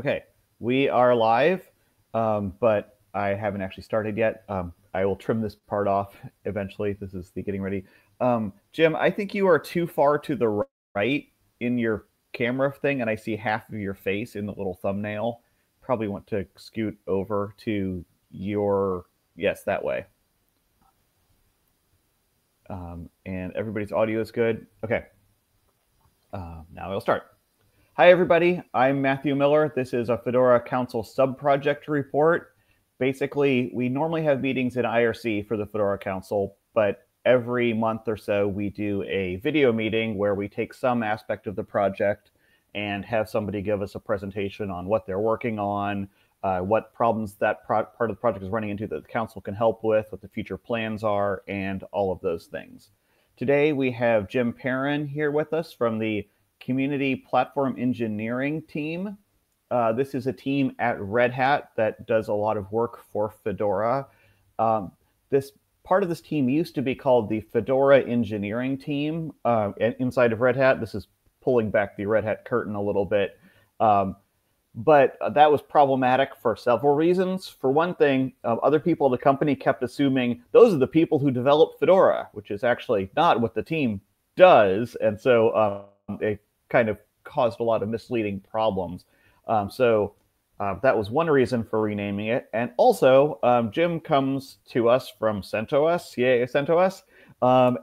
Okay, we are live, but I haven't actually started yet. I will trim this part off eventually. This is the getting ready. Jim, I think you are too far to the right in your camera thing, and I see half of your face in the little thumbnail. Probably want to scoot over to your, yes, that way. And everybody's audio is good. Okay, now we'll start. Hi, everybody. I'm Matthew Miller. This is a Fedora Council Subproject report. Basically, we normally have meetings in IRC for the Fedora Council, but every month or so we do a video meeting where we take some aspect of the project and have somebody give us a presentation on what they're working on, what problems that part of the project is running into that the council can help with, what the future plans are, and all of those things. Today we have Jim Perrin here with us from the Community Platform Engineering team. This is a team at Red Hat that does a lot of work for Fedora. This part of this team used to be called the Fedora Engineering team inside of Red Hat. This is pulling back the Red Hat curtain a little bit. But that was problematic for several reasons. For one thing, other people in the company kept assuming those are the people who developed Fedora, which is actually not what the team does. And so it kind of caused a lot of misleading problems. So that was one reason for renaming it. And also, Jim comes to us from CentOS, yay, CentOS,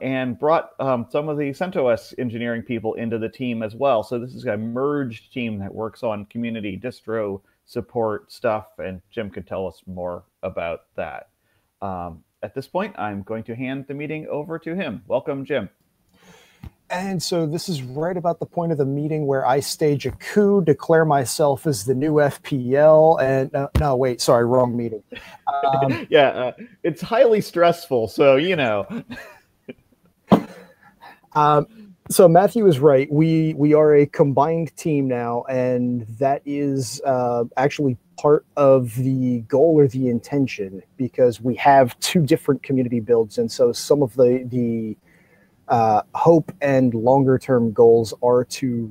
and brought some of the CentOS engineering people into the team as well. So this is a merged team that works on community distro support stuff, and Jim could tell us more about that. At this point, I'm going to hand the meeting over to him. Welcome, Jim. And so this is right about the point of the meeting where I stage a coup, declare myself as the new FPL, and no, wait, sorry, wrong meeting. Yeah, it's highly stressful, so you know. So Matthew is right. We are a combined team now, and that is actually part of the goal or the intention, because we have two different community builds, and so some of the hope and longer term goals are to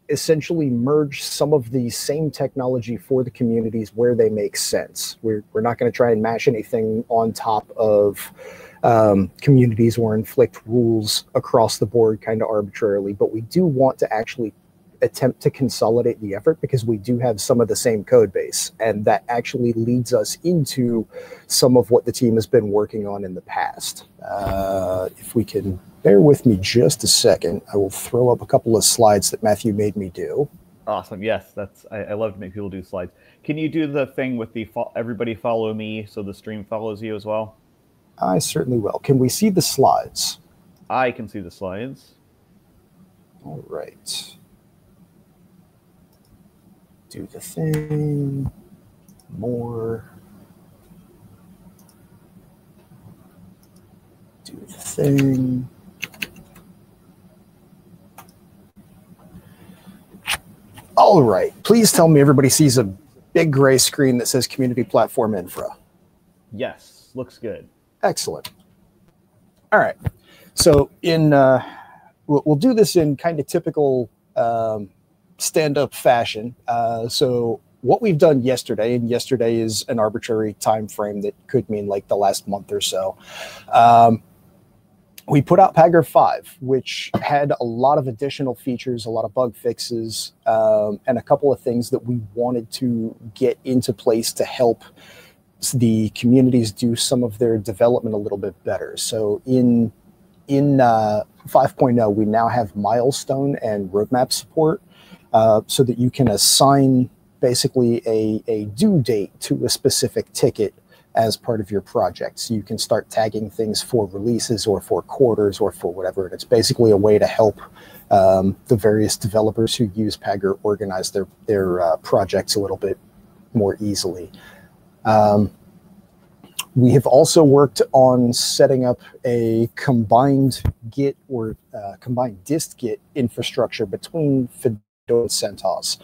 essentially merge some of the same technology for the communities where they make sense. We're not going to try and mash anything on top of communities or inflict rules across the board kind of arbitrarily, but we do want to actually attempt to consolidate the effort because we do have some of the same code base, and that actually leads us into some of what the team has been working on in the past. If we can bear with me just a second, I will throw up a couple of slides that Matthew made me do. Awesome. Yes, I love to make people do slides. Can you do the thing with the everybody follow me so the stream follows you as well? I certainly will. Can we see the slides? I can see the slides. All right. Do the thing. More. Do the thing. All right. Please tell me everybody sees a big gray screen that says Community Platform Infra. Yes, looks good. Excellent. All right. So we'll do this in kind of typical stand-up fashion. So what we've done yesterday, and yesterday is an arbitrary time frame that could mean like the last month or so, we put out Pagure 5, which had a lot of additional features, a lot of bug fixes, and a couple of things that we wanted to get into place to help the communities do some of their development a little bit better. So in 5.0, we now have milestone and roadmap support, so that you can assign basically a due date to a specific ticket as part of your project. So you can start tagging things for releases or for quarters or for whatever. And it's basically a way to help the various developers who use Pagure organize their projects a little bit more easily. We have also worked on setting up a combined Git or combined dist-git infrastructure between Fedora and CentOS.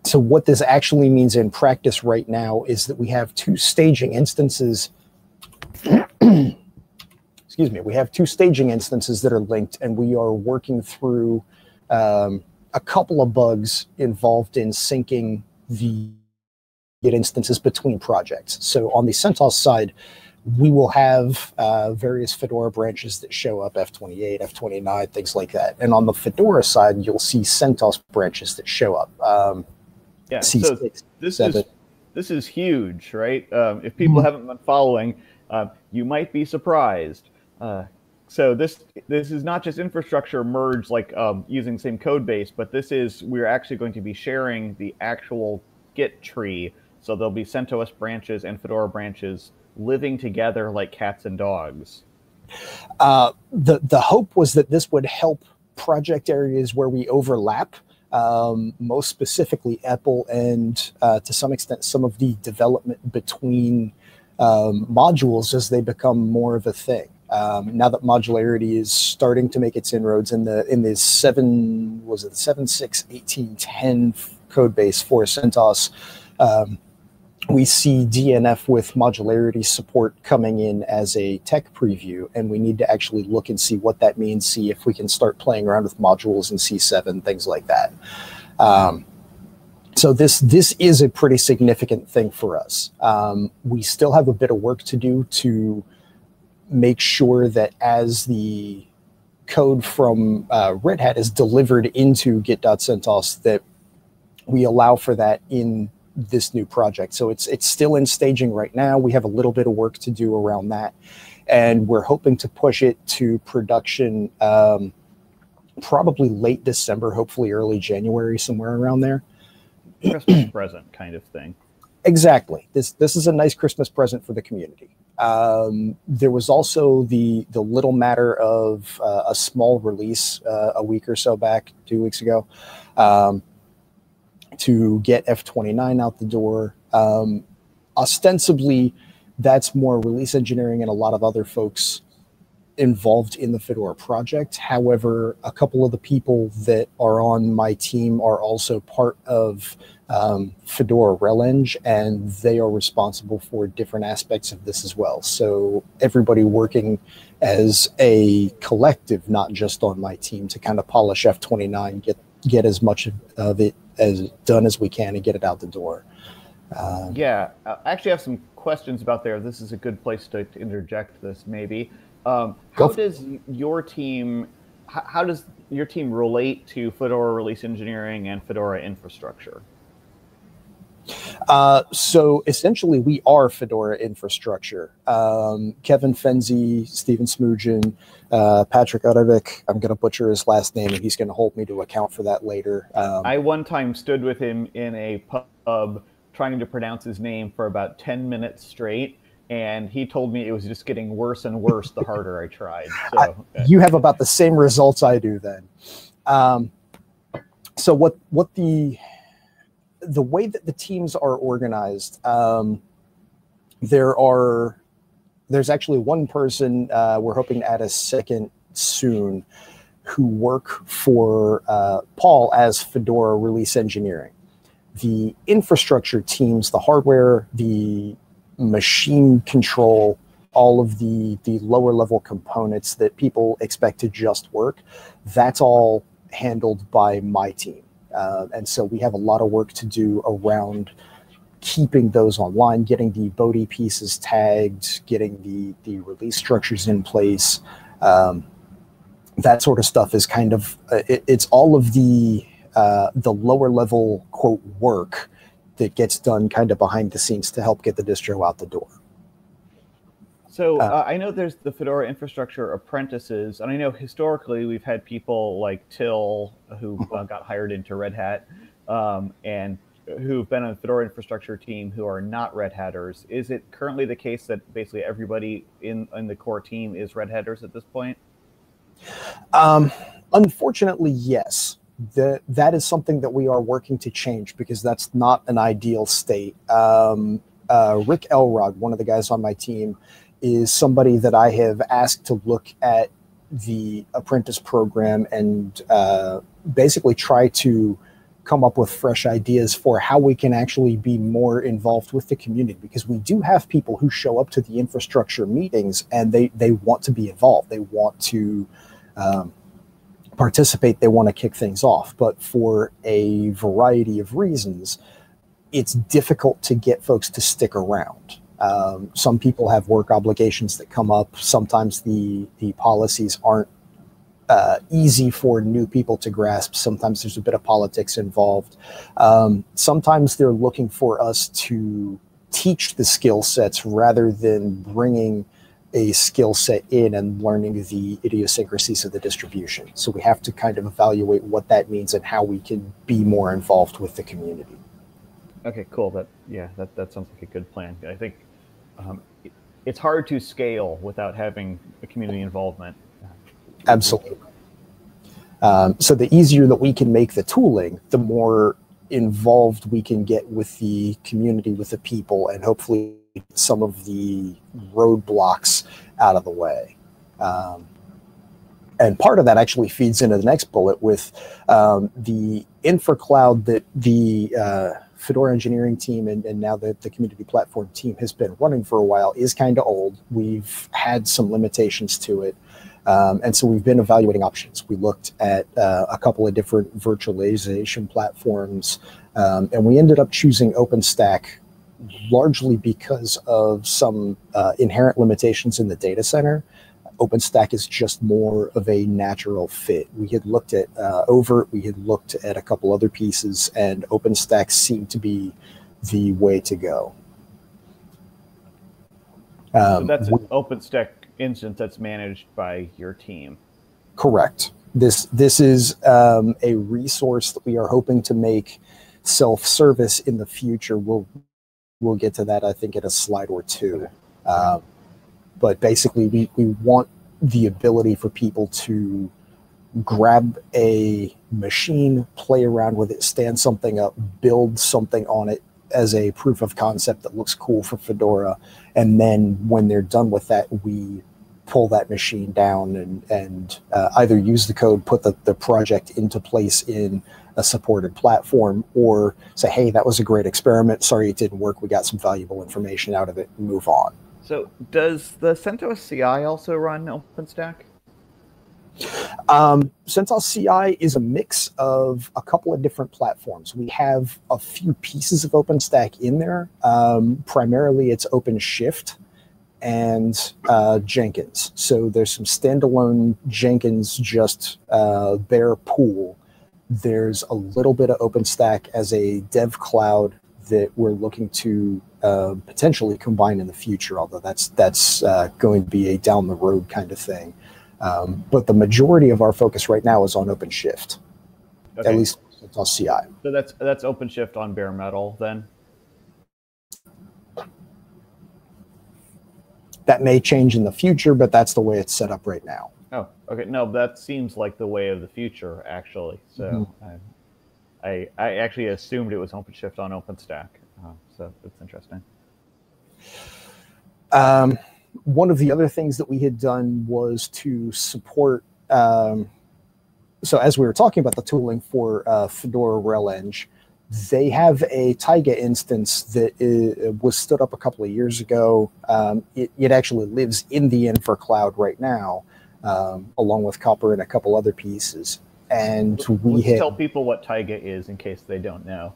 So what this actually means in practice right now is that we have two staging instances. Excuse me. We have two staging instances that are linked, and we are working through a couple of bugs involved in syncing the instances between projects. So on the CentOS side, we will have various Fedora branches that show up, F28, F29, things like that. And on the Fedora side, you'll see CentOS branches that show up. Yeah, C6, so this is huge, right? If people haven't been following, you might be surprised. So this is not just infrastructure merged, like using the same code base, but we're actually going to be sharing the actual Git tree. So there'll be CentOS branches and Fedora branches living together like cats and dogs. The hope was that this would help project areas where we overlap, most specifically Apple and to some extent some of the development between modules as they become more of a thing. Now that modularity is starting to make its inroads in the 7.6.18.10 code base for CentOS, we see DNF with modularity support coming in as a tech preview, and we need to actually look and see what that means, see if we can start playing around with modules in C7, things like that. So this is a pretty significant thing for us. We still have a bit of work to do to make sure that as the code from Red Hat is delivered into git.centos, that we allow for that in this new project. So it's still in staging right now. We have a little bit of work to do around that, and we're hoping to push it to production probably late December, hopefully early January, somewhere around there. Christmas present kind of thing. Exactly. This is a nice Christmas present for the community. There was also the little matter of a small release a week or so back, 2 weeks ago, to get F29 out the door. Ostensibly, that's more release engineering and a lot of other folks involved in the Fedora project. However, a couple of the people that are on my team are also part of Fedora RelEng, and they are responsible for different aspects of this as well. So everybody working as a collective, not just on my team, to kind of polish F29, get as much of it as done as we can and get it out the door. Yeah, I actually have some questions about there. This is a good place to interject this, maybe. How does your team relate to Fedora release engineering and Fedora infrastructure? So essentially, we are Fedora infrastructure. Kevin Fenzi, Steven Smoogen, Patrick Udavik. I'm going to butcher his last name, and he's going to hold me to account for that later. I one time stood with him in a pub trying to pronounce his name for about 10 minutes straight, and he told me it was just getting worse and worse the harder I tried. So you have about the same results I do then. So what the way that the teams are organized, there's actually one person, we're hoping to add a second soon, who work for Paul as Fedora release engineering. The infrastructure teams, the hardware, the machine control, all of the lower level components that people expect to just work, that's all handled by my team. And so we have a lot of work to do around keeping those online, getting the Bodhi pieces tagged, getting the release structures in place. That sort of stuff is kind of, it's all of the lower level, quote, work that gets done kind of behind the scenes to help get the distro out the door. So I know there's the Fedora infrastructure apprentices, and I know historically we've had people like Till who got hired into Red Hat and who've been on the Fedora infrastructure team who are not Red Hatters. Is it currently the case that basically everybody in the core team is Red Hatters at this point? Unfortunately, yes. That is something that we are working to change because that's not an ideal state. Rick Elrod, one of the guys on my team, is somebody that I have asked to look at the apprentice program and basically try to come up with fresh ideas for how we can actually be more involved with the community, because we do have people who show up to the infrastructure meetings and they want to be involved. They want to participate, they want to kick things off. But for a variety of reasons, it's difficult to get folks to stick around. Some people have work obligations that come up. Sometimes the policies aren't easy for new people to grasp. Sometimes there's a bit of politics involved. Sometimes they're looking for us to teach the skill sets rather than bringing a skill set in and learning the idiosyncrasies of the distribution. So we have to kind of evaluate what that means and how we can be more involved with the community. Okay, cool. That sounds like a good plan. I think it's hard to scale without having a community involvement. Absolutely. So the easier that we can make the tooling, the more involved we can get with the community, with the people, and hopefully some of the roadblocks out of the way. And part of that actually feeds into the next bullet with the infra cloud that the Fedora engineering team and now the community platform team has been running for a while is kind of old. We've had some limitations to it. And so we've been evaluating options. We looked at a couple of different virtualization platforms, and we ended up choosing OpenStack largely because of some inherent limitations in the data center. OpenStack is just more of a natural fit. We had looked at Overt, we had looked at a couple other pieces, and OpenStack seemed to be the way to go. So that's an OpenStack instance that's managed by your team. Correct. This is a resource that we are hoping to make self-service in the future. We'll get to that, I think, in a slide or two. Okay. But basically, we want the ability for people to grab a machine, play around with it, stand something up, build something on it as a proof of concept that looks cool for Fedora. And then when they're done with that, we pull that machine down and either use the code, put the project into place in a supported platform, or say, hey, that was a great experiment. Sorry it didn't work. We got some valuable information out of it. Move on. So does the CentOS CI also run OpenStack? CentOS CI is a mix of a couple of different platforms. We have a few pieces of OpenStack in there. Primarily, it's OpenShift and Jenkins. So there's some standalone Jenkins, just bare pool. There's a little bit of OpenStack as a dev cloud that we're looking to potentially combine in the future, although that's going to be a down the road kind of thing. But the majority of our focus right now is on OpenShift, okay. At least it's on CI. So that's OpenShift on bare metal then? That may change in the future, but that's the way it's set up right now. Oh, okay. No, that seems like the way of the future, actually. So I actually assumed it was OpenShift on OpenStack. So it's interesting. One of the other things that we had done was to support, so as we were talking about the tooling for Fedora RHEL-Eng, they have a Taiga instance that was stood up a couple of years ago. It actually lives in the infra cloud right now, along with Copper and a couple other pieces. And Let's tell people what Taiga is in case they don't know.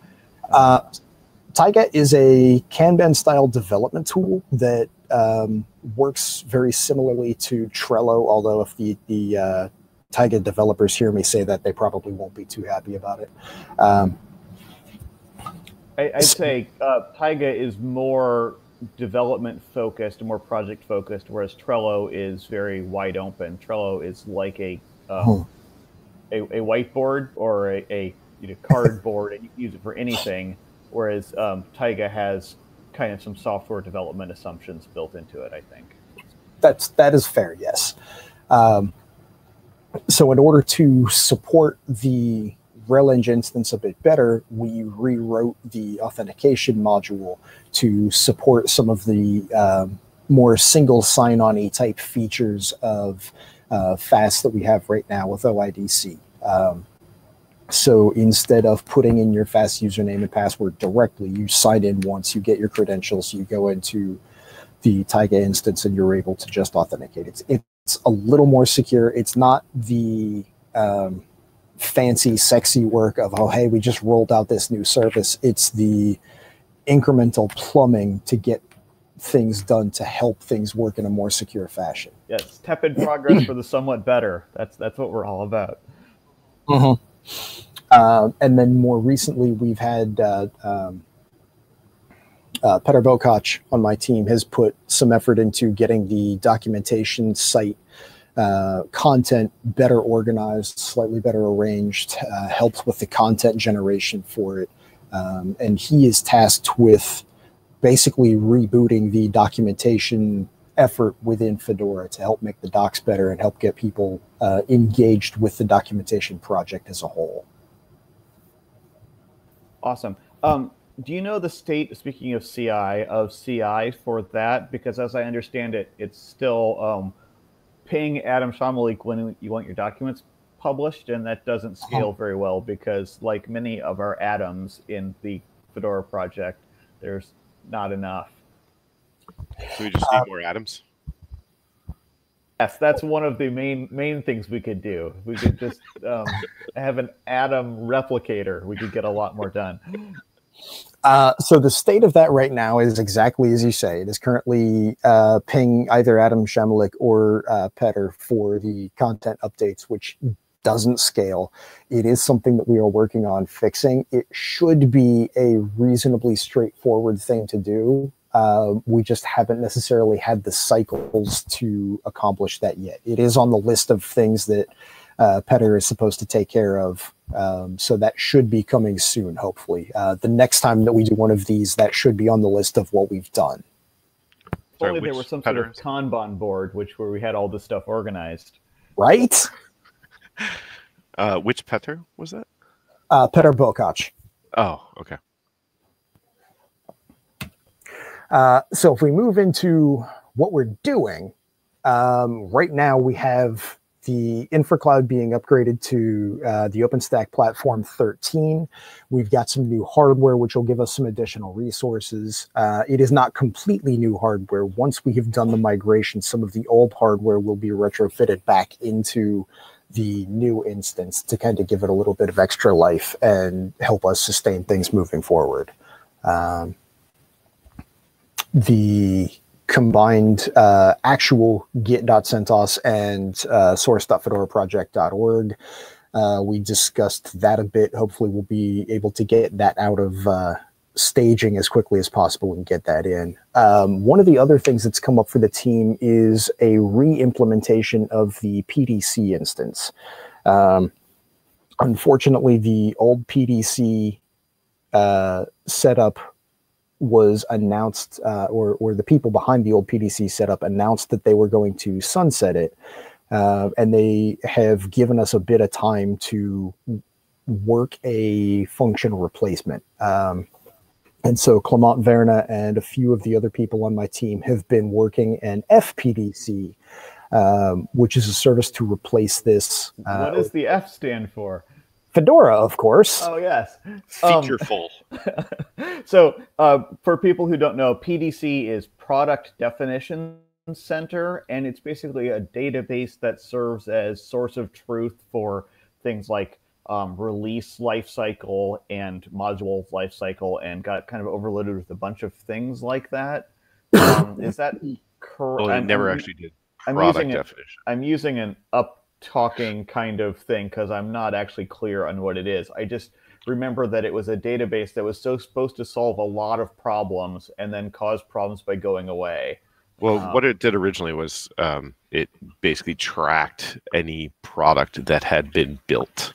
Taiga is a Kanban-style development tool that works very similarly to Trello, although if the Taiga developers hear me say that, they probably won't be too happy about it. I'd say Taiga is more development-focused, more project-focused, whereas Trello is very wide open. Trello is like a whiteboard or a cardboard, and you can use it for anything. Whereas Taiga has kind of some software development assumptions built into it, I think. That is fair, yes. So in order to support the RHEL-Eng instance a bit better, we rewrote the authentication module to support some of the more single sign-on-y type features of FAST that we have right now with OIDC. So instead of putting in your FAST username and password directly, you sign in once, you get your credentials, you go into the Taiga instance, and you're able to just authenticate. It's a little more secure. It's not the fancy, sexy work of, oh, hey, we just rolled out this new service. It's the incremental plumbing to get things done to help things work in a more secure fashion. Yes, tepid progress for the somewhat better. That's what we're all about. And then more recently, we've had Petr Bokac on my team has put some effort into getting the documentation site content better organized, slightly better arranged, helps with the content generation for it. And he is tasked with basically rebooting the documentation effort within Fedora to help make the docs better and help get people engaged with the documentation project as a whole. Awesome. Do you know the state, speaking of CI for that? Because as I understand it, it's still ping Adam Shamalik when you want your documents published, and that doesn't scale very well because, like many of our Adams in the Fedora project, there's not enough. So we just need more Adams? Yes, that's one of the main things we could do. We could just have an Adam replicator. We could get a lot more done. So the state of that right now is exactly as you say. It is currently ping either Adam Shamalik or Petr for the content updates, which doesn't scale. It is something that we are working on fixing. It should be a reasonably straightforward thing to do. We just haven't necessarily had the cycles to accomplish that yet. It is on the list of things that Petr is supposed to take care of. So that should be coming soon, hopefully. The next time that we do one of these, that should be on the list of what we've done. If only there was some sort of Kanban board where we had all this stuff organized. Right? Which Petr was that? Petr Bokac. Oh, okay. So if we move into what we're doing, right now we have the InfraCloud being upgraded to the OpenStack Platform 13. We've got some new hardware, which will give us some additional resources. It is not completely new hardware. Once we have done the migration, some of the old hardware will be retrofitted back into the new instance to kind of give it a little bit of extra life and help us sustain things moving forward. The combined actual git.centos and source.fedoraproject.org. We discussed that a bit. Hopefully we'll be able to get that out of staging as quickly as possible and get that in. One of the other things that's come up for the team is a re-implementation of the PDC instance. Unfortunately, the old PDC setup was announced, or the people behind the old PDC setup announced that they were going to sunset it. And they have given us a bit of time to work a functional replacement. And so Clement Verna and a few of the other people on my team have been working an FPDC, which is a service to replace this. What does the F stand for? Fedora, of course. Oh, yes. Featureful. So for people who don't know, PDC is Product Definition Center, and it's basically a database that serves as source of truth for things like release lifecycle and module lifecycle, and got kind of overloaded with a bunch of things like that. Is that correct? Well, it never actually did product definition. I'm using an up-talking kind of thing because I'm not actually clear on what it is. I just remember that it was a database that was supposed to solve a lot of problems and then cause problems by going away. Well, what it did originally was it basically tracked any product that had been built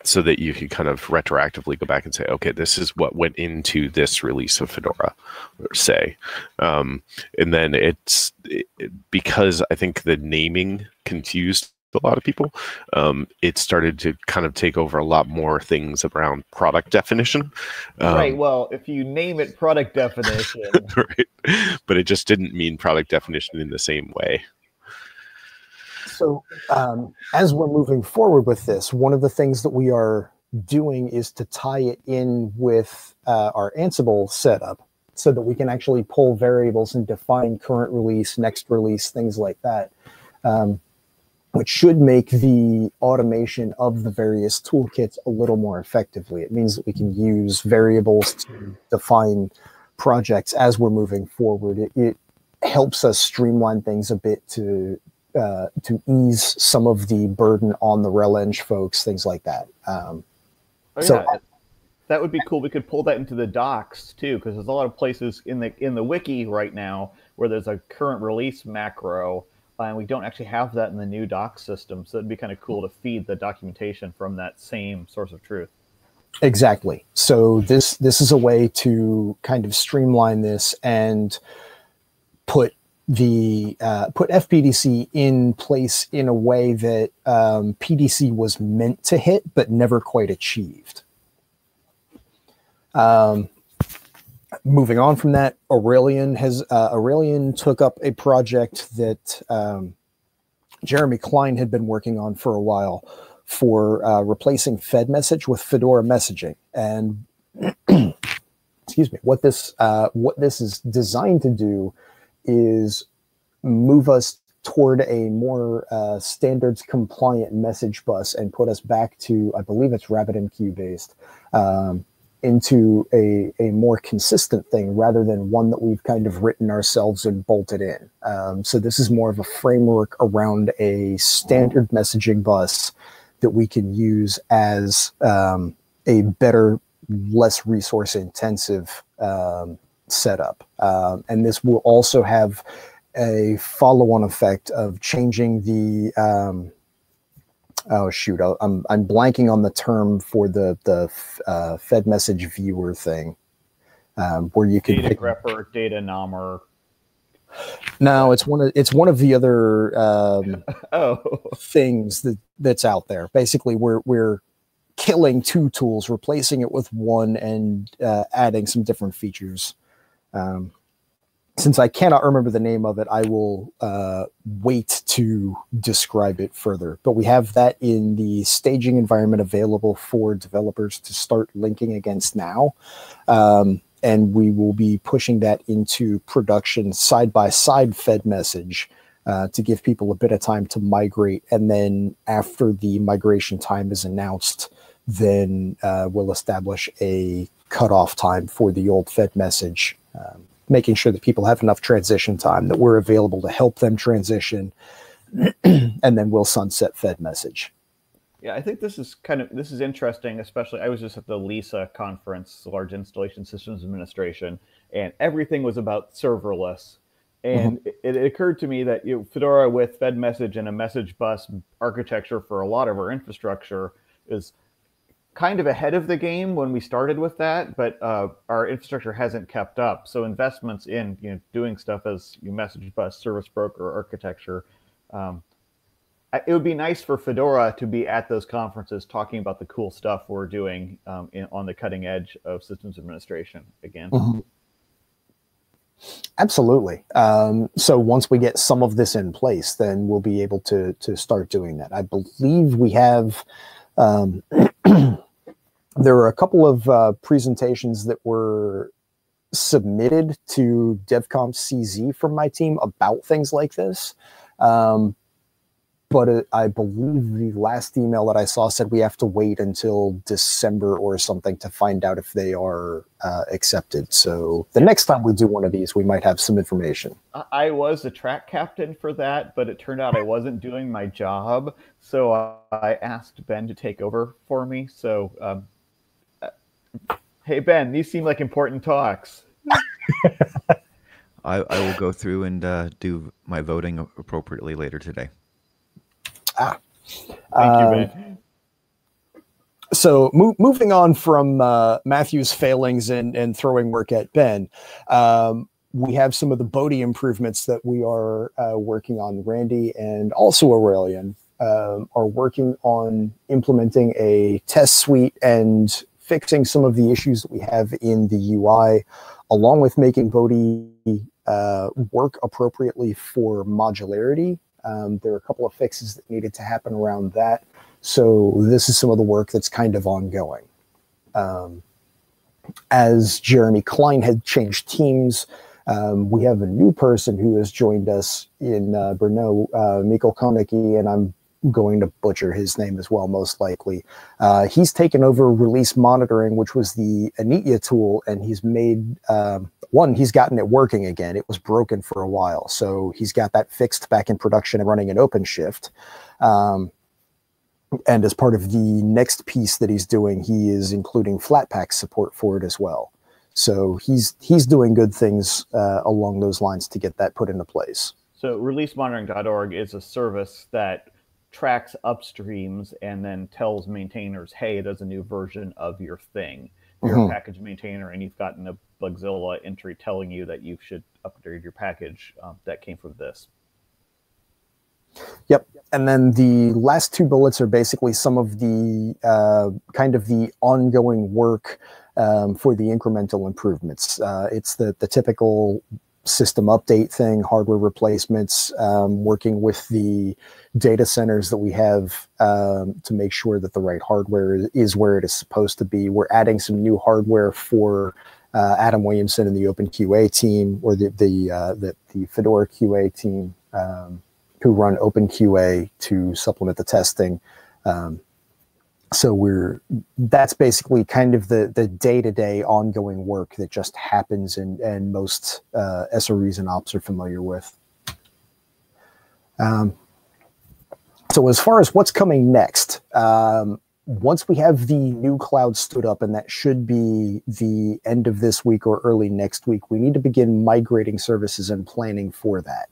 so that you could kind of retroactively go back and say, okay, this is what went into this release of Fedora, say. And then because I think the naming confused a lot of people, it started to kind of take over a lot more things around product definition. Right. Well, if you name it product definition, right, but it just didn't mean product definition in the same way. So as we're moving forward with this, one of the things that we are doing is to tie it in with our Ansible setup so that we can actually pull variables and define current release, next release, things like that. which should make the automation of the various toolkits a little more effectively. It means that we can use variables to define projects as we're moving forward. It helps us streamline things a bit to ease some of the burden on the RelEng folks, things like that. That would be cool. We could pull that into the docs too, because there's a lot of places in the wiki right now where there's a current release macro, and we don't actually have that in the new docs system. So it'd be kind of cool to feed the documentation from that same source of truth. Exactly. So this is a way to kind of streamline this and put FPDC in place in a way that PDC was meant to hit but never quite achieved. Moving on from that, Aurelian took up a project that Jeremy Klein had been working on for a while for replacing FedMessage with Fedora messaging. And excuse me, what this is designed to do is move us toward a more standards compliant message bus and put us back to, I believe it's RabbitMQ based, into a more consistent thing rather than one that we've kind of written ourselves and bolted in. So this is more of a framework around a standard messaging bus that we can use as a better, less resource intensive setup. And this will also have a follow-on effect of changing the oh shoot, I'm blanking on the term for the FedMessage viewer thing, where you can data grepper, data nommer. No, it's one of the other things that's out there. Basically, we're killing two tools, replacing it with one, and adding some different features. Since I cannot remember the name of it, I will wait to describe it further. But we have that in the staging environment available for developers to start linking against now. And we will be pushing that into production side-by-side FedMessage to give people a bit of time to migrate. And then after the migration time is announced, then we'll establish a cutoff time for the old FedMessage, making sure that people have enough transition time, that we're available to help them transition, and then we'll sunset FedMessage. Yeah, I think this is interesting, especially I was just at the LISA conference, Large Installation Systems Administration, and everything was about serverless. And it occurred to me that Fedora with FedMessage and a message bus architecture for a lot of our infrastructure is kind of ahead of the game when we started with that, but our infrastructure hasn't kept up. So investments in doing stuff as message bus, service broker architecture, it would be nice for Fedora to be at those conferences talking about the cool stuff we're doing on the cutting edge of systems administration again. Absolutely. So once we get some of this in place, then we'll be able to start doing that. I believe we have there are a couple of presentations that were submitted to DevConf CZ from my team about things like this. But I believe the last email that I saw said we have to wait until December or something to find out if they are accepted. So the next time we do one of these, we might have some information. I was the track captain for that, but it turned out I wasn't doing my job. So I asked Ben to take over for me. So, hey, Ben, these seem like important talks. I will go through and do my voting appropriately later today. Thank you, Ben. So moving on from Matthew's failings and throwing work at Ben, we have some of the Bodhi improvements that we are working on. Randy and also Aurelian are working on implementing a test suite and fixing some of the issues that we have in the UI, along with making Bodhi work appropriately for modularity. There are a couple of fixes that needed to happen around that. So this is some of the work that's kind of ongoing. As Jeremy Klein had changed teams, we have a new person who has joined us in Brno, Mikkel Konecki, and I'm going to butcher his name as well, most likely. He's taken over release monitoring, which was the Anitia tool, and he's made, he's gotten it working again. It was broken for a while, so he's got that fixed back in production and running in OpenShift. And as part of the next piece that he's doing, he is including Flatpak support for it as well. So he's doing good things along those lines to get that put into place. So releasemonitoring.org is a service that tracks upstreams and then tells maintainers, hey, there's a new version of your thing. If you're a package maintainer and you've gotten a Bugzilla entry telling you that you should upgrade your package, that came from this. Yep. And then the last two bullets are basically some of the kind of the ongoing work for the incremental improvements. It's the typical system update thing, hardware replacements, working with the data centers that we have to make sure that the right hardware is where it is supposed to be. We're adding some new hardware for Adam Williamson and the OpenQA team, or the Fedora QA team, who run OpenQA to supplement the testing. So that's basically kind of the day-to-day ongoing work that just happens and most SREs and ops are familiar with. So as far as what's coming next, once we have the new cloud stood up, and that should be the end of this week or early next week, we need to begin migrating services and planning for that.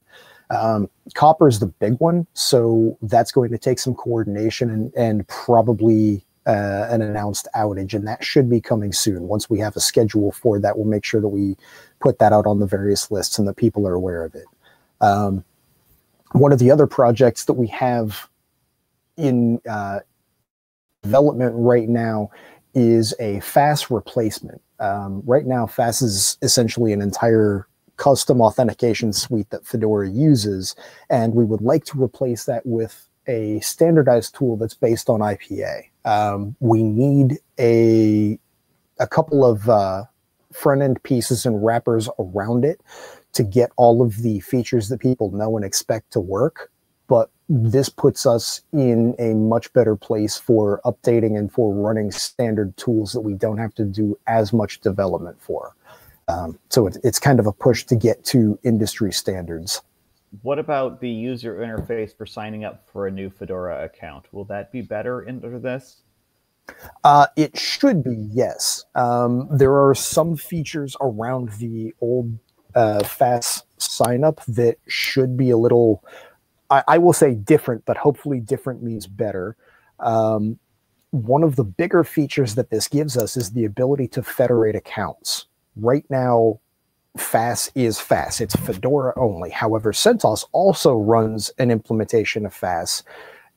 Copper is the big one, so that's going to take some coordination and probably an announced outage, and that should be coming soon. Once we have a schedule for that, we'll make sure that we put that out on the various lists and that people are aware of it. One of the other projects that we have in development right now is a FAS replacement. Right now, FAS is essentially an entire custom authentication suite that Fedora uses, and we would like to replace that with a standardized tool that's based on IPA. We need a couple of front-end pieces and wrappers around it to get all of the features that people know and expect to work, but this puts us in a much better place for updating and for running standard tools that we don't have to do as much development for. So it's kind of a push to get to industry standards. What about the user interface for signing up for a new Fedora account? Will that be better under this? It should be, yes. There are some features around the old FAS sign-up that should be a little, I will say different, but hopefully different means better. One of the bigger features that this gives us is the ability to federate accounts. Right now, FAS is FAS. It's Fedora only. However, CentOS also runs an implementation of FAS.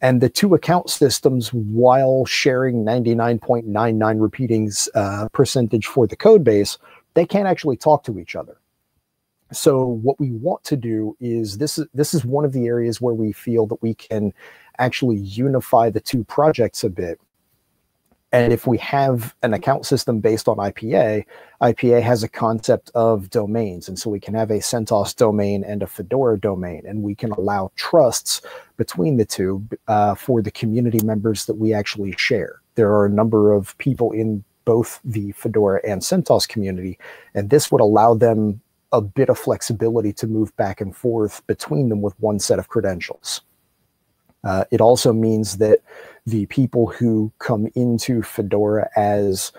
And the two account systems, while sharing 99.99 repeatings percentage for the code base, they can't actually talk to each other. So what we want to do is, this is one of the areas where we feel that we can actually unify the two projects a bit. And if we have an account system based on IPA, IPA has a concept of domains. And so we can have a CentOS domain and a Fedora domain, and we can allow trusts between the two for the community members that we actually share. There are a number of people in both the Fedora and CentOS community, and this would allow them a bit of flexibility to move back and forth between them with one set of credentials. It also means that the people who come into Fedora as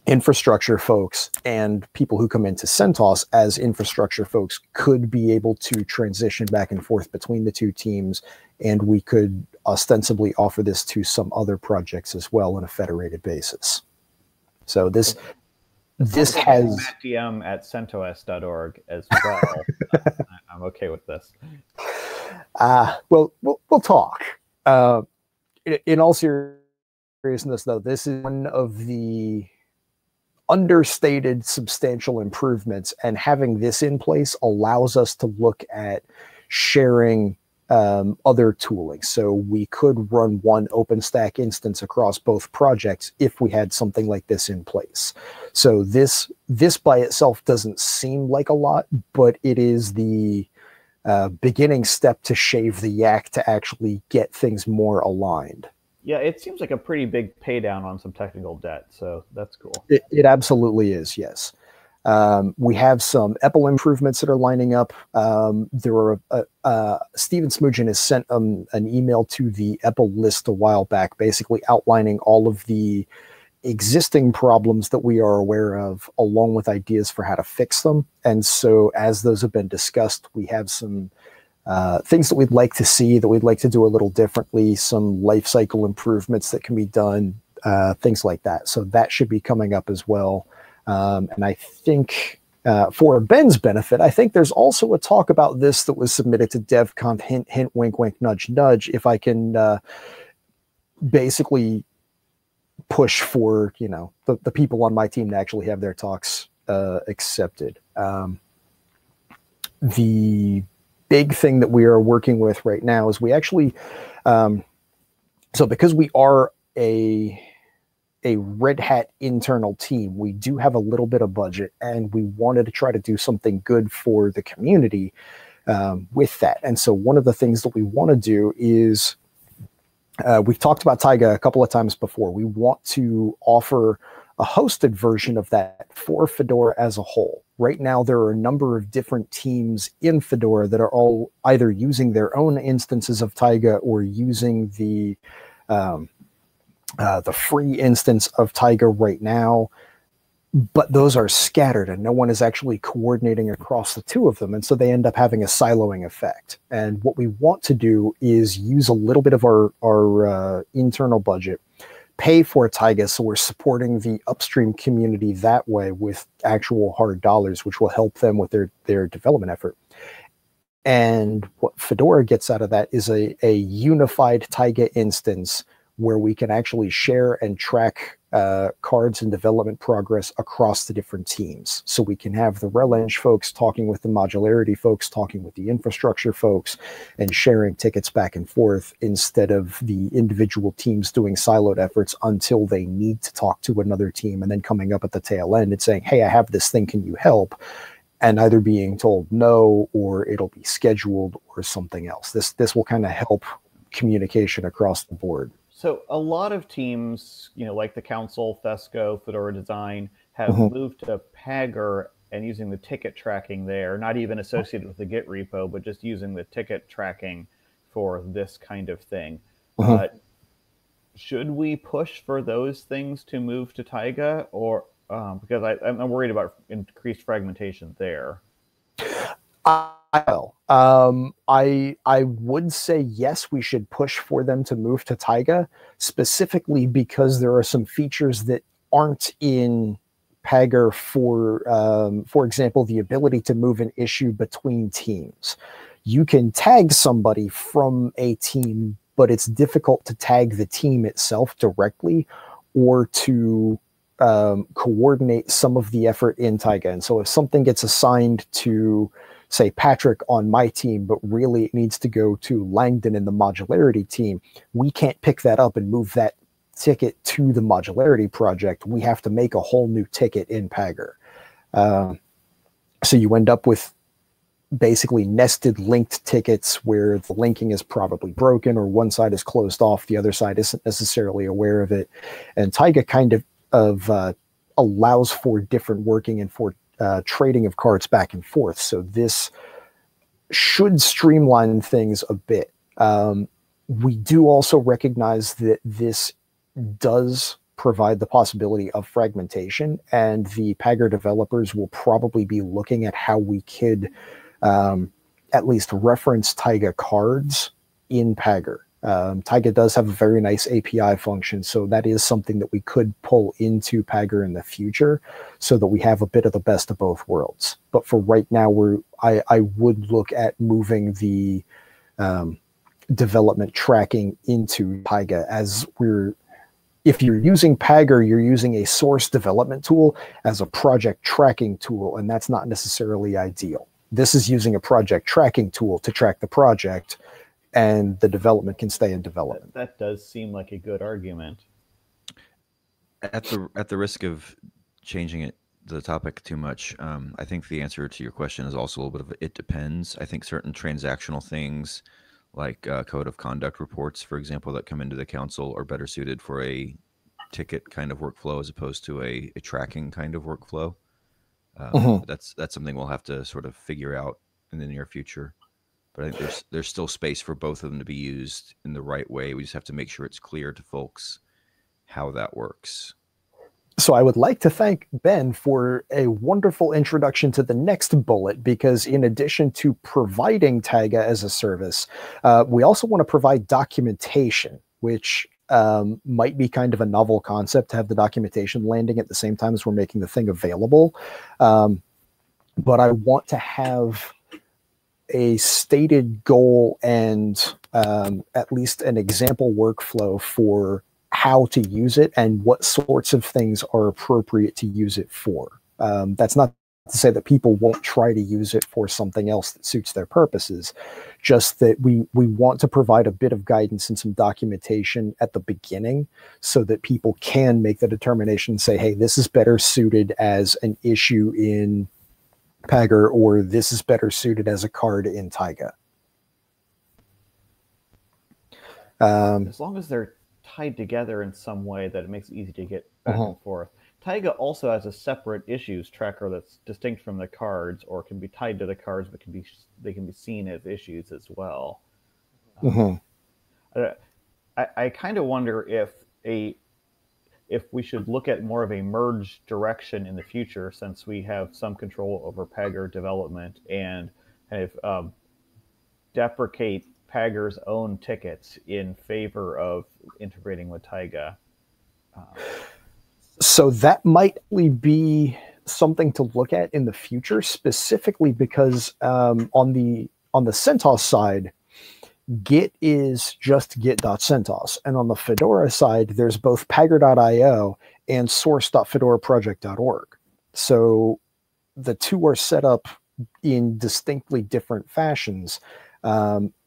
infrastructure folks and people who come into CentOS as infrastructure folks could be able to transition back and forth between the two teams, and we could ostensibly offer this to some other projects as well on a federated basis. So this has DM at CentOS.org as well. I'm okay with this. Well, we'll talk. In all seriousness, though, this is one of the understated substantial improvements, and having this in place allows us to look at sharing other tooling. So we could run one OpenStack instance across both projects if we had something like this in place. So this by itself doesn't seem like a lot, but it is the beginning step to shave the yak to actually get things more aligned. Yeah, it seems like a pretty big pay down on some technical debt, so that's cool. It absolutely is, yes. We have some EPEL improvements that are lining up. There are Steven Smoogen has sent an email to the EPEL list a while back, basically outlining all of the existing problems that we are aware of, along with ideas for how to fix them. And so as those have been discussed, we have some things that we'd like to see, that we'd like to do a little differently, some life cycle improvements that can be done, things like that. So that should be coming up as well. And I think for Ben's benefit, I think there's also a talk about this that was submitted to DevConf, hint, hint, wink, wink, nudge, nudge, if I can basically push for, you know, the people on my team to actually have their talks accepted. The big thing that we are working with right now is we actually, so because we are a Red Hat internal team, we do have a little bit of budget, and we wanted to try to do something good for the community with that. And so one of the things that we want to do is, we've talked about Taiga a couple of times before. We want to offer a hosted version of that for Fedora as a whole. Right now, there are a number of different teams in Fedora that are all either using their own instances of Taiga or using the free instance of Taiga right now, but those are scattered and no one is actually coordinating across the two of them. And so they end up having a siloing effect. And what we want to do is use a little bit of our internal budget, pay for Taiga, so we're supporting the upstream community that way with actual hard dollars, which will help them with their development effort. And what Fedora gets out of that is a unified Taiga instance where we can actually share and track cards and development progress across the different teams. So we can have the RelEng folks talking with the modularity folks, talking with the infrastructure folks, and sharing tickets back and forth, instead of the individual teams doing siloed efforts until they need to talk to another team and then coming up at the tail end and saying, hey, I have this thing, can you help? And either being told no, or it'll be scheduled, or something else. This will kind of help communication across the board. So a lot of teams, you know, like the Council, Fesco, Fedora Design, have moved to Pagure and using the ticket tracking there, not even associated with the Git repo, but just using the ticket tracking for this kind of thing. Should we push for those things to move to Taiga, or because I'm worried about increased fragmentation there? I would say yes, we should push for them to move to Taiga, specifically because there are some features that aren't in Pagure. For example, the ability to move an issue between teams. You can tag somebody from a team, but it's difficult to tag the team itself directly, or to coordinate some of the effort in Taiga. And so if something gets assigned to, say, Patrick on my team, but really it needs to go to Langdon in the modularity team, we can't pick that up and move that ticket to the modularity project. We have to make a whole new ticket in Pagure. So you end up with basically nested linked tickets where the linking is probably broken, or one side is closed off, the other side isn't necessarily aware of it. And Taiga kind of allows for different working and for trading of cards back and forth. So this should streamline things a bit. We do also recognize that this does provide the possibility of fragmentation, and the Pagure developers will probably be looking at how we could at least reference Taiga cards in Pagure. Taiga does have a very nice API function, so that is something that we could pull into Pagure in the future, so that we have a bit of the best of both worlds. But for right now, I would look at moving the development tracking into Taiga, as if you're using Pagure, you're using a source development tool as a project tracking tool, and that's not necessarily ideal. This is using a project tracking tool to track the project, and the development can stay in development. That does seem like a good argument. At the risk of changing it the topic too much. I think the answer to your question is also a little bit of it depends. I think certain transactional things, like code of conduct reports, for example, that come into the council, are better suited for a ticket kind of workflow as opposed to a tracking kind of workflow. Mhm. That's something we'll have to sort of figure out in the near future. But I think there's still space for both of them to be used in the right way. We just have to make sure it's clear to folks how that works. So I would like to thank Ben for a wonderful introduction to the next bullet, because in addition to providing Taiga as a service, we also want to provide documentation, which might be kind of a novel concept to have the documentation landing at the same time as we're making the thing available. But I want to have a stated goal and at least an example workflow for how to use it and what sorts of things are appropriate to use it for. That's not to say that people won't try to use it for something else that suits their purposes, just that we want to provide a bit of guidance and some documentation at the beginning so that people can make the determination and say, hey, this is better suited as an issue in Pagure, or this is better suited as a card in Taiga. As long as they're tied together in some way that it makes it easy to get back and forth. Taiga also has a separate issues tracker that's distinct from the cards, or can be tied to the cards, but they can be seen as issues as well. I kind of wonder if we should look at more of a merged direction in the future, since we have some control over Pagure development, and kind of deprecate Pagure's own tickets in favor of integrating with Taiga. So that might be something to look at in the future, specifically because on the CentOS side, Git is just git.centos. And on the Fedora side, there's both Pagure.io and source.fedoraproject.org. So the two are set up in distinctly different fashions.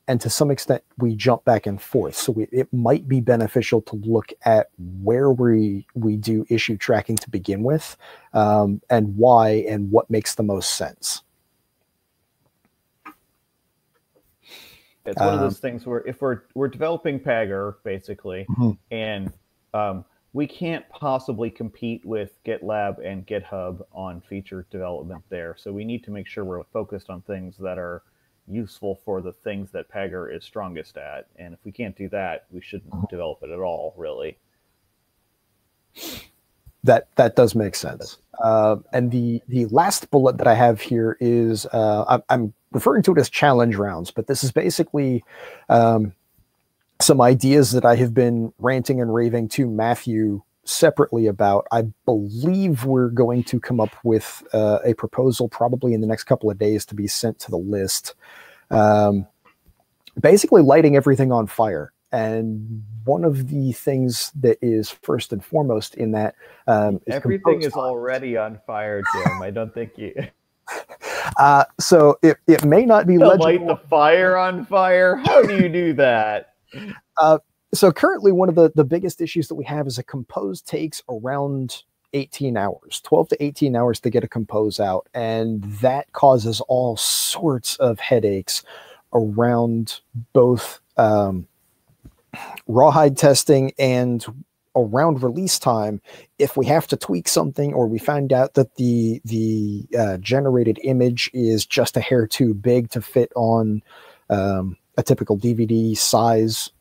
And to some extent, we jump back and forth. So it might be beneficial to look at where we do issue tracking to begin with, and why, and what makes the most sense. It's one of those things where if we're developing Pagure, basically, and we can't possibly compete with GitLab and GitHub on feature development there. So we need to make sure we're focused on things that are useful for the things that Pagure is strongest at. And if we can't do that, we shouldn't develop it at all, really. That does make sense. And the last bullet that I have here is, I'm referring to it as challenge rounds, but this is basically some ideas that I have been ranting and raving to Matthew separately about. I believe we're going to come up with a proposal probably in the next couple of days to be sent to the list. Basically lighting everything on fire. And one of the things that is first and foremost in that is everything is already on fire, Jim. I don't think you. So it may not be legible. Light the fire on fire. How do you do that? So currently, one of the biggest issues that we have is a compose takes around 18 hours, 12 to 18 hours to get a compose out, and that causes all sorts of headaches around both rawhide testing and around release time. If we have to tweak something, or we find out that the generated image is just a hair too big to fit on a typical DVD size,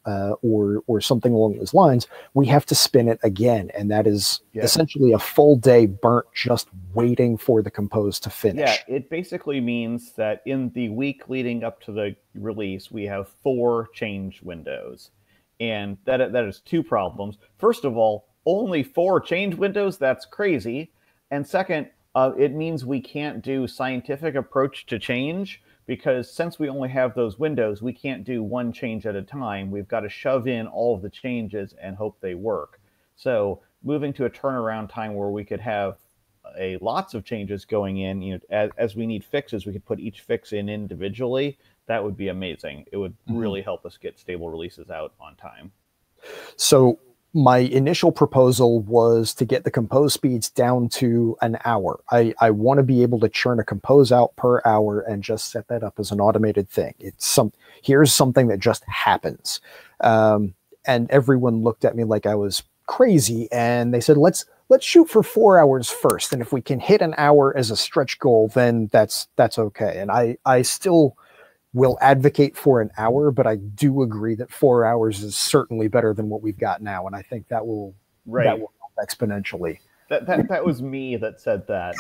or something along those lines, we have to spin it again, and that is essentially a full day burnt just waiting for the compose to finish. Yeah, it basically means that in the week leading up to the release, we have 4 change windows. And that is 2 problems. First of all, only 4 change windows? That's crazy. And second, it means we can't do scientific approach to change, because since we only have those windows, we can't do one change at a time. We've got to shove in all of the changes and hope they work. So moving to a turnaround time where we could have lots of changes going in, as we need fixes, we could put each fix in individually. That would be amazing. It would really help us get stable releases out on time. So my initial proposal was to get the compose speeds down to an hour. I want to be able to churn a compose out per hour and just set that up as an automated thing. Here's something that just happens. And everyone looked at me like I was crazy, and they said, let's shoot for 4 hours first. And if we can hit an hour as a stretch goal, then that's okay. And I still will advocate for an hour, but I do agree that 4 hours is certainly better than what we've got now, and I think that will help exponentially. That was me that said that.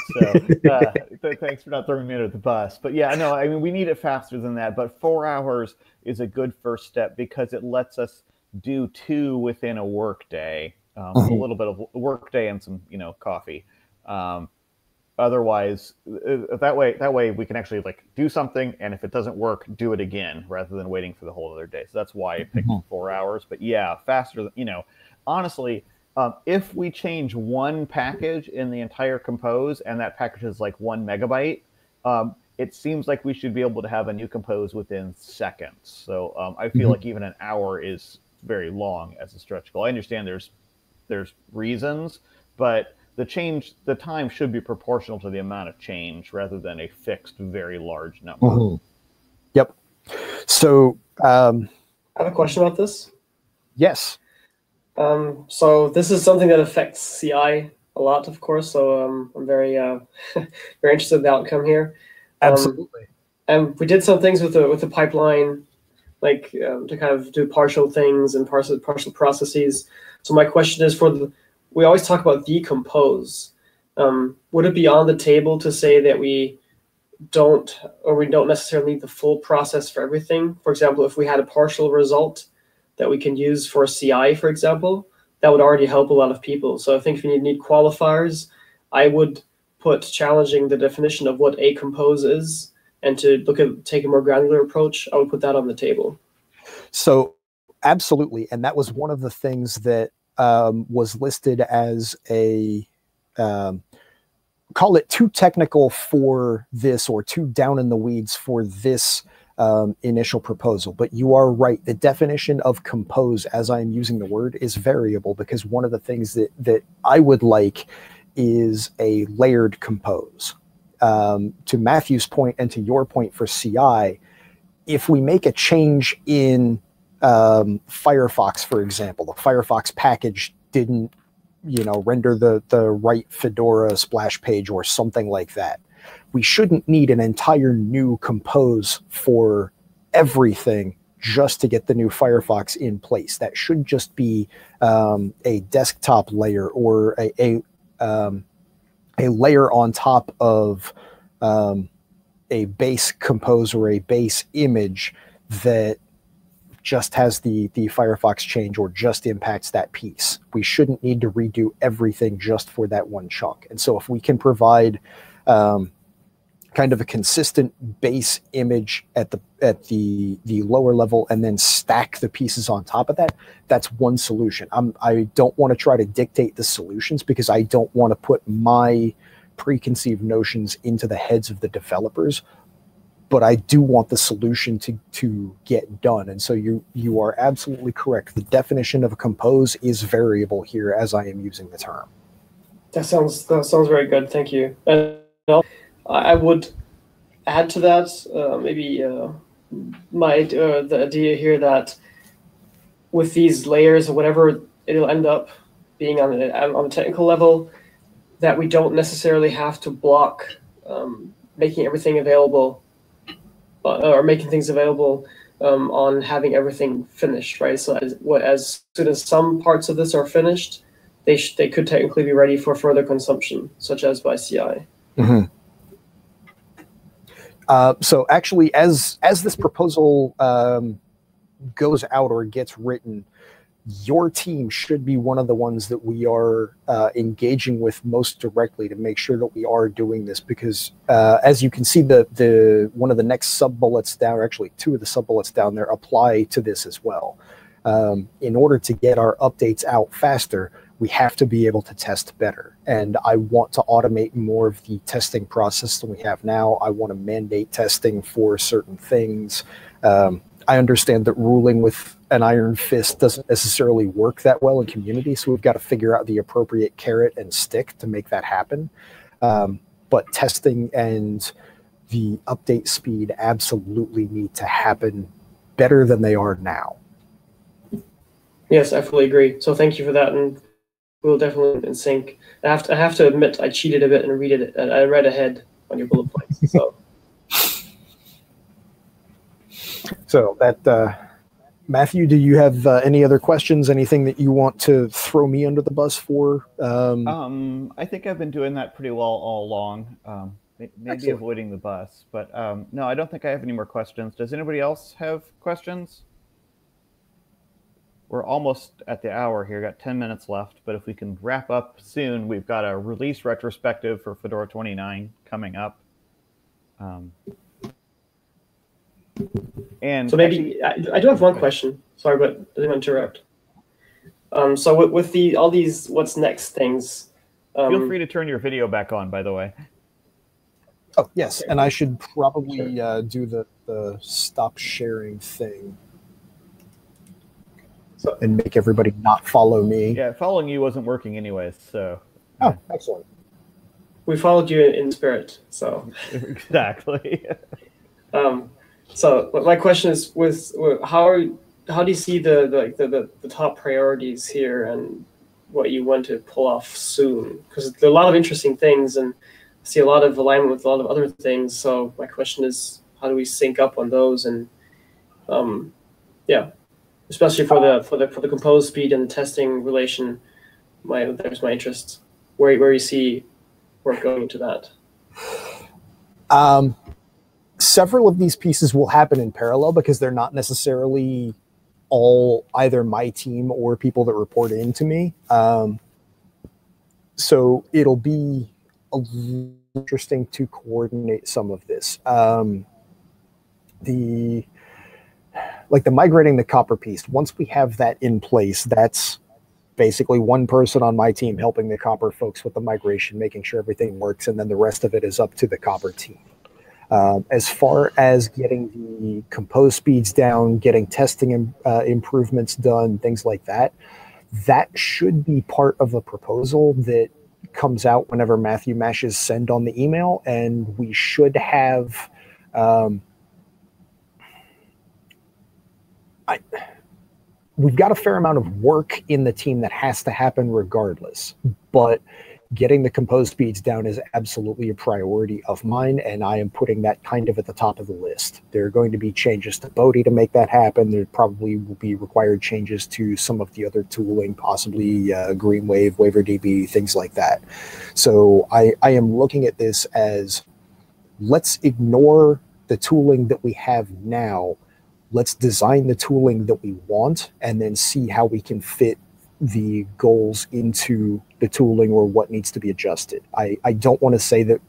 So thanks for not throwing me under the bus. But yeah, no, I mean, we need it faster than that. But 4 hours is a good first step because it lets us do 2 within a work day, a little bit of work day and some coffee. Otherwise, that way we can actually like do something, and if it doesn't work, do it again rather than waiting for the whole other day. So that's why I picked 4 hours. But yeah, faster than honestly, if we change one package in the entire compose and that package is like 1 megabyte, it seems like we should be able to have a new compose within seconds. So I feel like even an hour is very long as a stretch goal. I understand there's reasons, but the time should be proportional to the amount of change rather than a fixed, very large number. Yep. So I have a question about this. Yes. So this is something that affects CI a lot, of course. So I'm very very interested in the outcome here. Absolutely. And we did some things with the pipeline, like to kind of do partial things and partial processes. So my question is we always talk about decompose. Would it be on the table to say that we don't necessarily need the full process for everything? For example, if we had a partial result that we can use for CI, for example, that would already help a lot of people. So I think if you need qualifiers, I would put challenging the definition of what a compose is, and to take a more granular approach, I would put that on the table. So absolutely. And that was one of the things that was listed as call it too technical for this, or too down in the weeds for this initial proposal. But you are right. The definition of compose, as I'm using the word, is variable, because one of the things that I would like is a layered compose. To Matthew's point and to your point for CI, if we make a change in Firefox, for example, the Firefox package didn't, render the right Fedora splash page or something like that, we shouldn't need an entire new compose for everything just to get the new Firefox in place. That should just be a desktop layer, or a layer on top of a base compose or a base image that just has the Firefox change or just impacts that piece. We shouldn't need to redo everything just for that one chunk. And so if we can provide kind of a consistent base image at the lower level and then stack the pieces on top of that, that's one solution. I don't want to try to dictate the solutions, because I don't want to put my preconceived notions into the heads of the developers, but I do want the solution to get done. And so you are absolutely correct. The definition of a compose is variable here, as I am using the term. That sounds very good. Thank you. And I would add to that maybe the idea here that with these layers or whatever, it'll end up being on a technical level, that we don't necessarily have to block making everything available, or making things available on having everything finished, right? So as soon as some parts of this are finished, they could technically be ready for further consumption, such as by CI. Mm-hmm. So actually, as this proposal goes out or gets written, your team should be one of the ones that we are engaging with most directly to make sure that we are doing this, because as you can see, the one of the next sub bullets down, or actually 2 of the sub bullets down there, apply to this as well. In order to get our updates out faster, we have to be able to test better. And I want to automate more of the testing process than we have now. I want to mandate testing for certain things. I understand that ruling with an iron fist doesn't necessarily work that well in community, so we've got to figure out the appropriate carrot and stick to make that happen. But testing and the update speed absolutely need to happen better than they are now. Yes, I fully agree. So thank you for that, and we'll definitely in sync. I have to admit I cheated a bit and I read ahead on your bullet points. So. So that, Matthew, do you have any other questions? Anything that you want to throw me under the bus for? I think I've been doing that pretty well all along. Maybe Excellent. avoiding the bus, but no, I don't think I have any more questions. Does anybody else have questions? We're almost at the hour here, got 10 minutes left, but if we can wrap up soon, we've got a release retrospective for Fedora 29 coming up. And so maybe actually, I do have one question. Sorry, but I didn't interrupt. So with all these what's next things, feel free to turn your video back on, by the way. Oh, yes, and I should probably do the stop sharing thing and make everybody not follow me. Yeah, following you wasn't working anyways, so. Oh, excellent. We followed you in spirit, so. Exactly. So my question is, how do you see the top priorities here and what you want to pull off soon? Because there are a lot of interesting things, and I see a lot of alignment with a lot of other things. So my question is, how do we sync up on those? And yeah, especially for the compose speed and the testing relation, there's my interest. Where you see work going into that. Several of these pieces will happen in parallel because they're not necessarily all either my team or people that report into me. So it'll be interesting to coordinate some of this. The migrating the copper piece, once we have that in place, that's basically one person on my team helping the copper folks with the migration, making sure everything works, and then the rest of it is up to the copper team. As far as getting the compose speeds down, getting testing improvements done, things like that, that should be part of a proposal that comes out whenever Matthew mashes send on the email, and we should have we've got a fair amount of work in the team that has to happen regardless, but getting the compose speeds down is absolutely a priority of mine, and I am putting that kind of at the top of the list. There are going to be changes to Bodhi to make that happen. There probably will be required changes to some of the other tooling, possibly Greenwave, WaverDB, things like that. So I am looking at this as, let's ignore the tooling that we have now. Let's design the tooling that we want and then see how we can fit the goals into the tooling or what needs to be adjusted. I don't want to say that,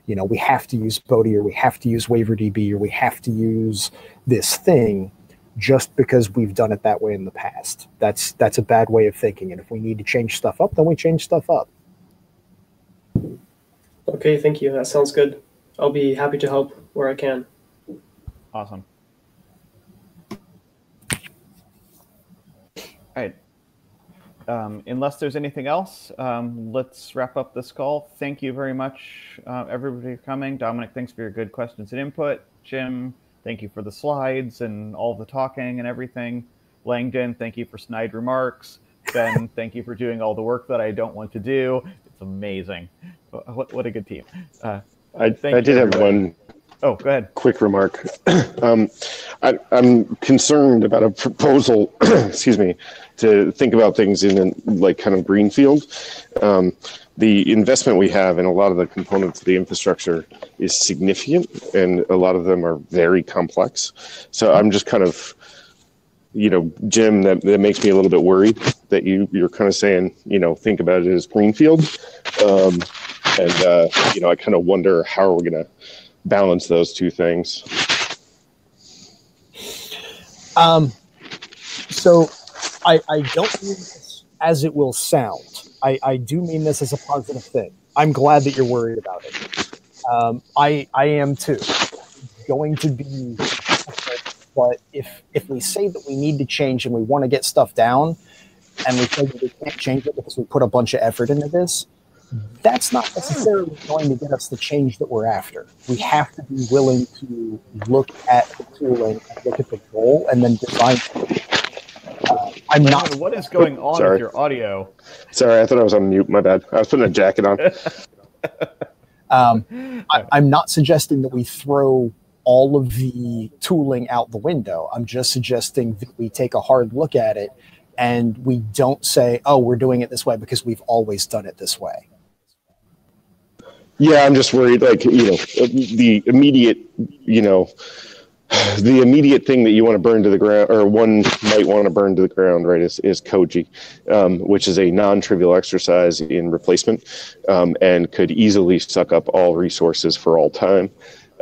we have to use Bodhi or we have to use WaverDB or we have to use this thing just because we've done it that way in the past. That's a bad way of thinking. And if we need to change stuff up, then we change stuff up. Okay, thank you. That sounds good. I'll be happy to help where I can. Awesome. All right. Unless there's anything else, let's wrap up this call. Thank you very much, everybody, for coming. Dominic, thanks for your good questions and input. Jim, thank you for the slides and all the talking and everything. Langdon, thank you for snide remarks. Ben, thank you for doing all the work that I don't want to do. It's amazing. What a good team. I did have one. Oh, go ahead. Quick remark. I'm concerned about a proposal, excuse me, to think about things in kind of greenfield. The investment we have in a lot of the components of the infrastructure is significant, and a lot of them are very complex. So I'm just kind of, Jim, that makes me a little bit worried that you're kind of saying, think about it as greenfield. I kind of wonder how are we going to balance those two things. So I don't mean this as it will sound. I do mean this as a positive thing. I'm glad that you're worried about it. I am too. It's going to be But if we say that we need to change and we want to get stuff down, and we say that we can't change it because we put a bunch of effort into this, that's not necessarily going to get us the change that we're after. We have to be willing to look at the tooling, and look at the goal, and then design. I'm not. What is going on with your audio? Sorry, I thought I was on mute. My bad. I was putting a jacket on. I'm not suggesting that we throw all of the tooling out the window. I'm just suggesting that we take a hard look at it and we don't say, oh, we're doing it this way because we've always done it this way. Yeah, I'm just worried, like, the immediate thing that you want to burn to the ground, or one might want to burn to the ground, right, is Koji, which is a non-trivial exercise in replacement, and could easily suck up all resources for all time.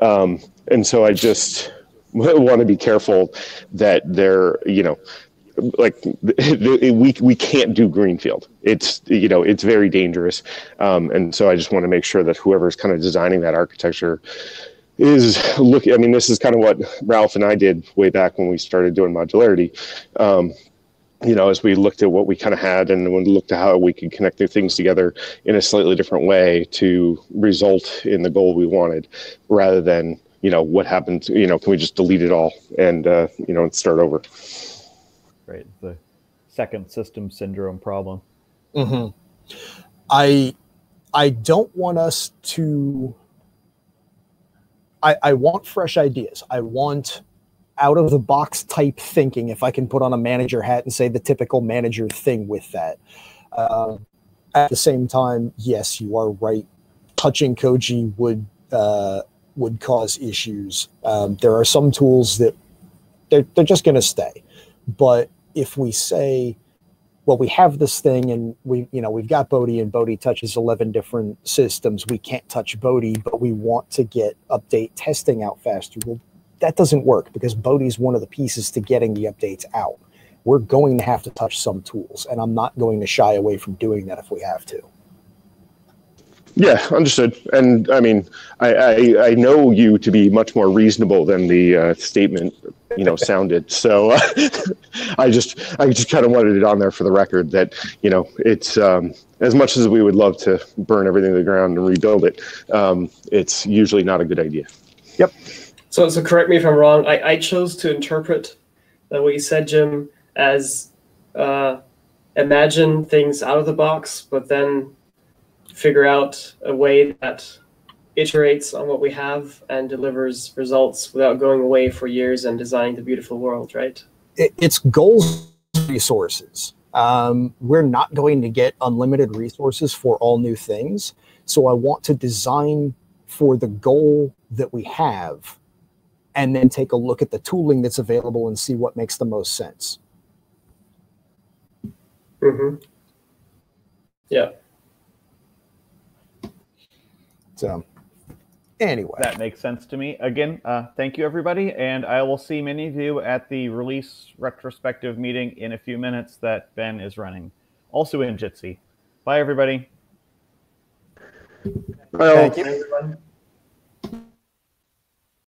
And so I just want to be careful that we can't do greenfield. It's very dangerous, and so I just want to make sure that whoever's kind of designing that architecture is looking. I mean, this is kind of what Ralph and I did way back when we started doing modularity. As we looked at what we kind of had, and when we looked at how we could connect the things together in a slightly different way to result in the goal we wanted, rather than what happened. Can we just delete it all and and start over? Right, the second system syndrome problem. Mm-hmm. I don't want us to. I want fresh ideas. I want out of the box type thinking. If I can put on a manager hat and say the typical manager thing with that. At the same time, yes, you are right. Touching Koji would cause issues. There are some tools that they're just going to stay, but if we say, well, we have this thing and we've got Bodhi and Bodhi touches 11 different systems. We can't touch Bodhi, but we want to get update testing out faster. Well, that doesn't work because Bodhi is one of the pieces to getting the updates out. We're going to have to touch some tools, and I'm not going to shy away from doing that if we have to. Yeah, understood. And I mean, I know you to be much more reasonable than the statement, sounded. So I just kind of wanted it on there for the record that, it's as much as we would love to burn everything to the ground and rebuild it, it's usually not a good idea. Yep. So correct me if I'm wrong. I chose to interpret what you said, Jim, as imagine things out of the box, but then figure out a way that iterates on what we have and delivers results without going away for years and designing the beautiful world, right? It's goals resources. We're not going to get unlimited resources for all new things. So I want to design for the goal that we have and then take a look at the tooling that's available and see what makes the most sense. Mm-hmm. Yeah. So anyway. That makes sense to me. Again, thank you, everybody. And I will see many of you at the release retrospective meeting in a few minutes that Ben is running, also in Jitsi. Bye, everybody. Bye, Thank you. Everyone.